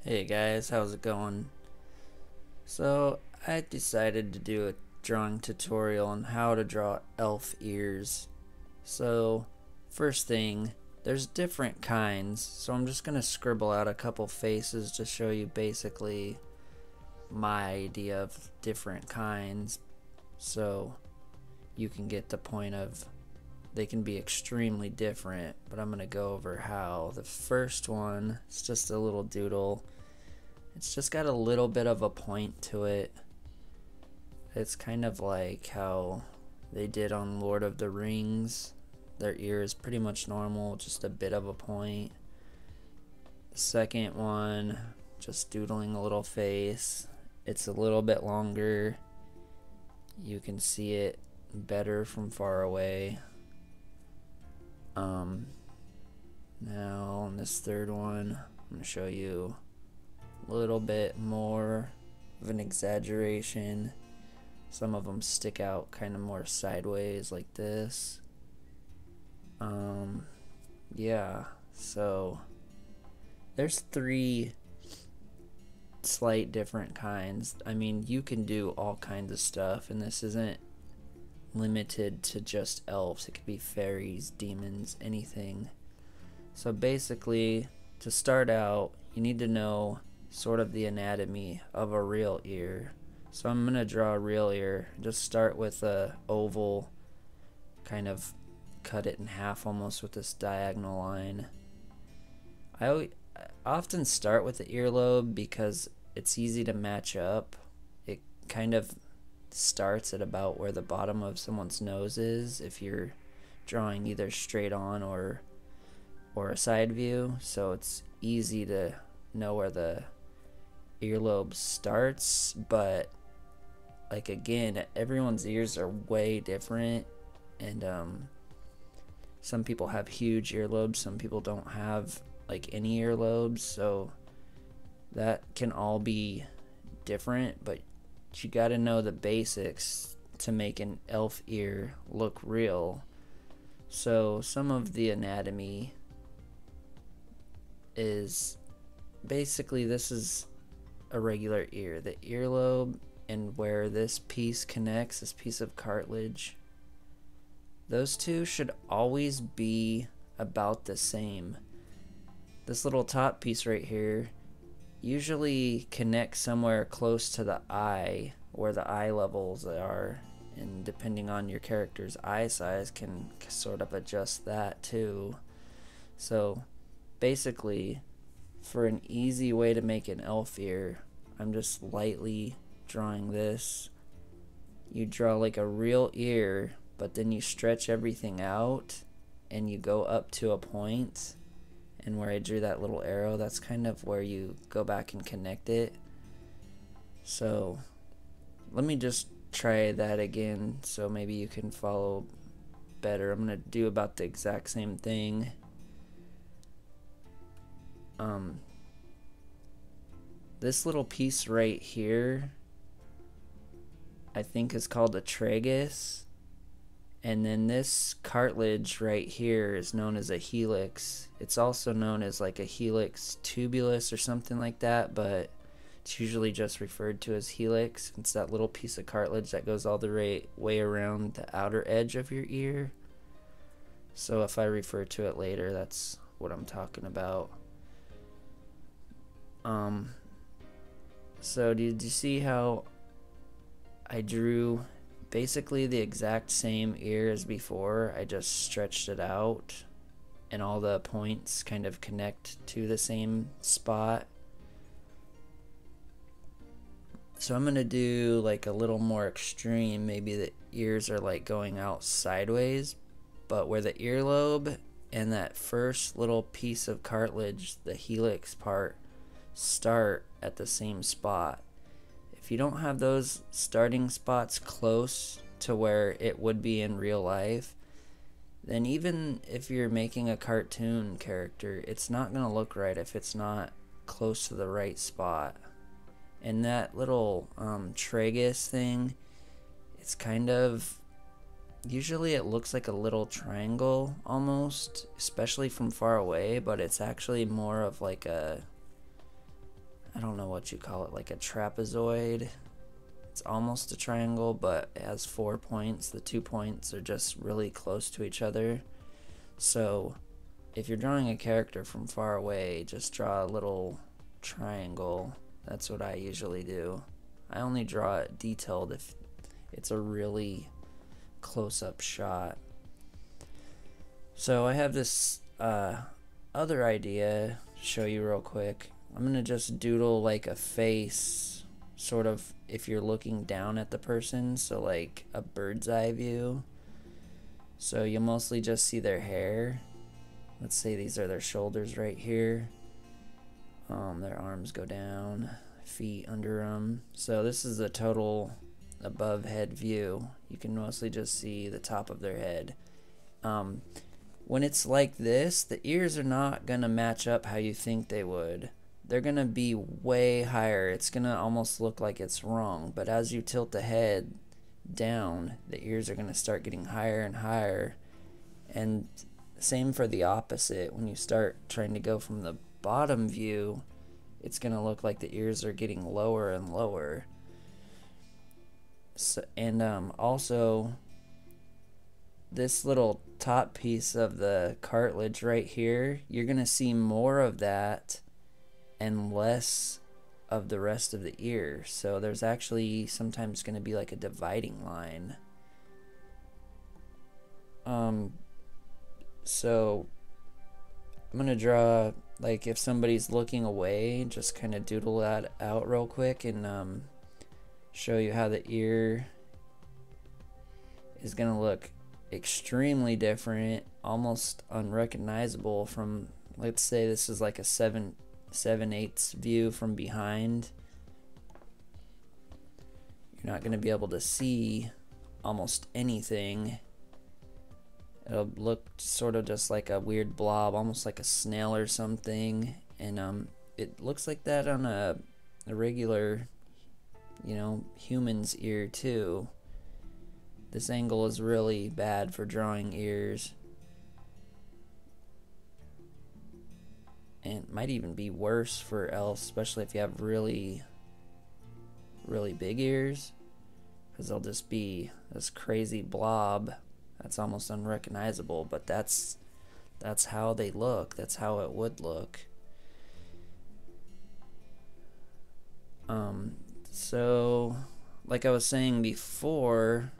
Hey guys, how's it going? So, I decided to do a drawing tutorial on how to draw elf ears. So, first thing, there's different kinds, so I'm just gonna scribble out a couple faces to show you basically my idea of different kinds, so you can get the point of they can be extremely different, but I'm gonna go over how. The first one is just a little doodle. It's just got a little bit of a point to it. It's kind of like how they did on Lord of the Rings. Their ear is pretty much normal, just a bit of a point. The second one, just doodling a little face. It's a little bit longer. You can see it better from far away. Now on this third one, I'm going to show you a little bit more of an exaggeration. Some of them stick out kind of more sideways like this. Yeah, so there's three slight different kinds. I mean, you can do all kinds of stuff, and this isn't limited to just elves. It could be fairies, demons, anything. So basically, to start out, you need to know sort of the anatomy of a real ear. So I'm going to draw a real ear. Just start with a oval, kind of cut it in half almost with this diagonal line. I often start with the earlobe because it's easy to match up. It kind of starts at about where the bottom of someone's nose is if you're drawing either straight on or a side view, so it's easy to know where the earlobe starts. But like, again, everyone's ears are way different, and some people have huge earlobes, some people don't have like any earlobes, so that can all be different, but you got to know the basics to make an elf ear look real. So some of the anatomy is basically, this is a regular ear. The earlobe and where this piece connects, this piece of cartilage, those two should always be about the same. This little top piece right here usually connects somewhere close to the eye, where the eye levels are, and depending on your character's eye size can sort of adjust that too. So basically, for an easy way to make an elf ear, I'm just lightly drawing this. You draw like a real ear, but then you stretch everything out and you go up to a point, and where I drew that little arrow, that's kind of where you go back and connect it. So let me just try that again so maybe you can follow better. I'm going to do about the exact same thing. This little piece right here, I think, is called a tragus, and then this cartilage right here is known as a helix. It's also known as like a helix tubulus or something like that, but it's usually just referred to as helix. It's that little piece of cartilage that goes all the way around the outer edge of your ear. So if I refer to it later, that's what I'm talking about. So did you see how I drew basically the exact same ear as before? I just stretched it out and all the points kind of connect to the same spot. So I'm gonna do like a little more extreme. Maybe the ears are like going out sideways, but where the earlobe and that first little piece of cartilage, the helix part, start at the same spot. If you don't have those starting spots close to where it would be in real life, then even if you're making a cartoon character, it's not going to look right if it's not close to the right spot. And that little tragus thing, it's kind of, usually it looks like a little triangle almost, especially from far away, but it's actually more of like a don't know what you call it, like a trapezoid. It's almost a triangle, but it has 4 points. The 2 points are just really close to each other. So if you're drawing a character from far away, just draw a little triangle. That's what I usually do. I only draw it detailed if it's a really close-up shot. So I have this other idea to show you real quick. I'm gonna just doodle like a face, sort of if you're looking down at the person, so like a bird's eye view. So you'll mostly just see their hair. Let's say these are their shoulders right here. Their arms go down, feet under them. So this is a total above head view. You can mostly just see the top of their head. When it's like this, the ears are not gonna match up how you think they would. They're gonna be way higher. It's gonna almost look like it's wrong, but as you tilt the head down, the ears are gonna start getting higher and higher. And same for the opposite. When you start trying to go from the bottom view, it's gonna look like the ears are getting lower and lower. So, and also this little top piece of the cartilage right here, you're gonna see more of that and less of the rest of the ear. So there's actually sometimes gonna be like a dividing line. So I'm gonna draw, like if somebody's looking away, just kind of doodle that out real quick and show you how the ear is gonna look extremely different, almost unrecognizable from, let's say this is like a 7/8 view from behind. You're not gonna be able to see almost anything. It'll look sort of just like a weird blob, almost like a snail or something. And it looks like that on a regular, you know, human's ear too. This angle is really bad for drawing ears. And it might even be worse for elves, especially if you have really, really big ears. Because they'll just be this crazy blob that's almost unrecognizable, but that's how they look. That's how it would look. So like I was saying before,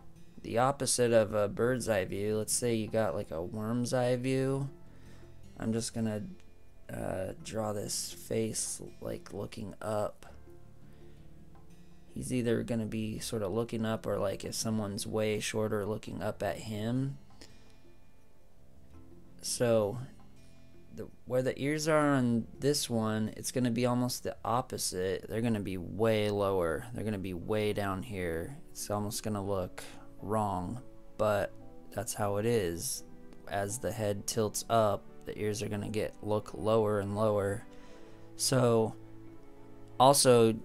the opposite of a bird's eye view, let's say you got like a worm's eye view. I'm just gonna draw this face like looking up. He's either gonna be sort of looking up, or like if someone's way shorter, looking up at him. So where the ears are on this one, it's gonna be almost the opposite. They're gonna be way lower. They're gonna be way down here. It's almost gonna look wrong, but that's how it is. As the head tilts up, the ears are gonna look lower and lower. So also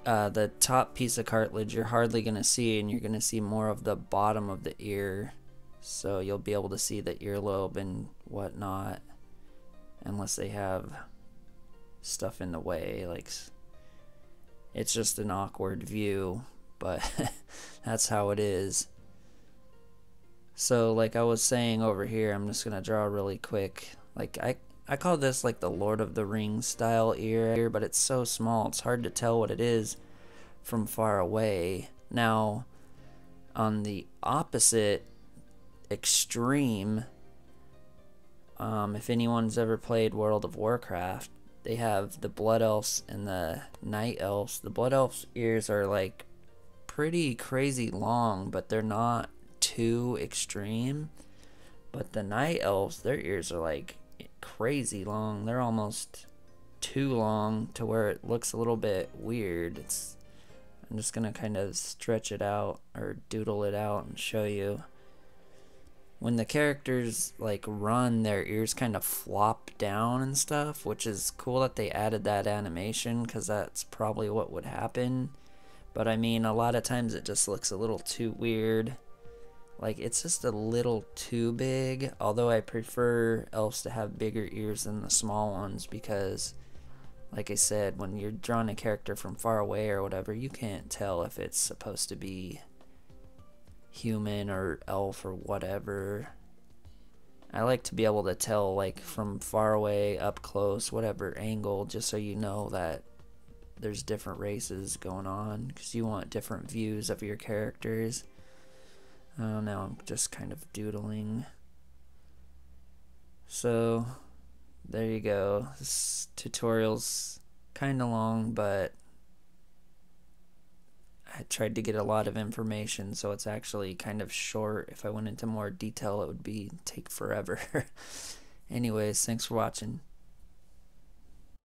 the top piece of cartilage you're hardly gonna see, and you're gonna see more of the bottom of the ear. So you'll be able to see the earlobe and whatnot, unless they have stuff in the way. Like, it's just an awkward view, but that's how it is. So like I was saying over here, I'm just gonna draw really quick. Like I call this like the Lord of the Rings style ear, but it's so small it's hard to tell what it is from far away. Now on the opposite extreme, if anyone's ever played World of Warcraft, they have the Blood Elves and the Night Elves. The Blood Elves ears are like pretty crazy long, but they're not too extreme. But the Night Elves, their ears are like crazy long. They're almost too long to where it looks a little bit weird. I'm just gonna kind of stretch it out or doodle it out and show you. When the characters like run, their ears kind of flop down and stuff, which is cool that they added that animation, because that's probably what would happen. But I mean, a lot of times it just looks a little too weird. Like, it's just a little too big, although I prefer elves to have bigger ears than the small ones, because like I said, when you're drawing a character from far away or whatever, you can't tell if it's supposed to be human or elf or whatever. I like to be able to tell, like, from far away, up close, whatever angle, just so you know that there's different races going on, because you want different views of your characters. Now I'm just kind of doodling. So there you go. This tutorial's kind of long, but I tried to get a lot of information, so it's actually kind of short. If I went into more detail, it would take forever. Anyways, thanks for watching.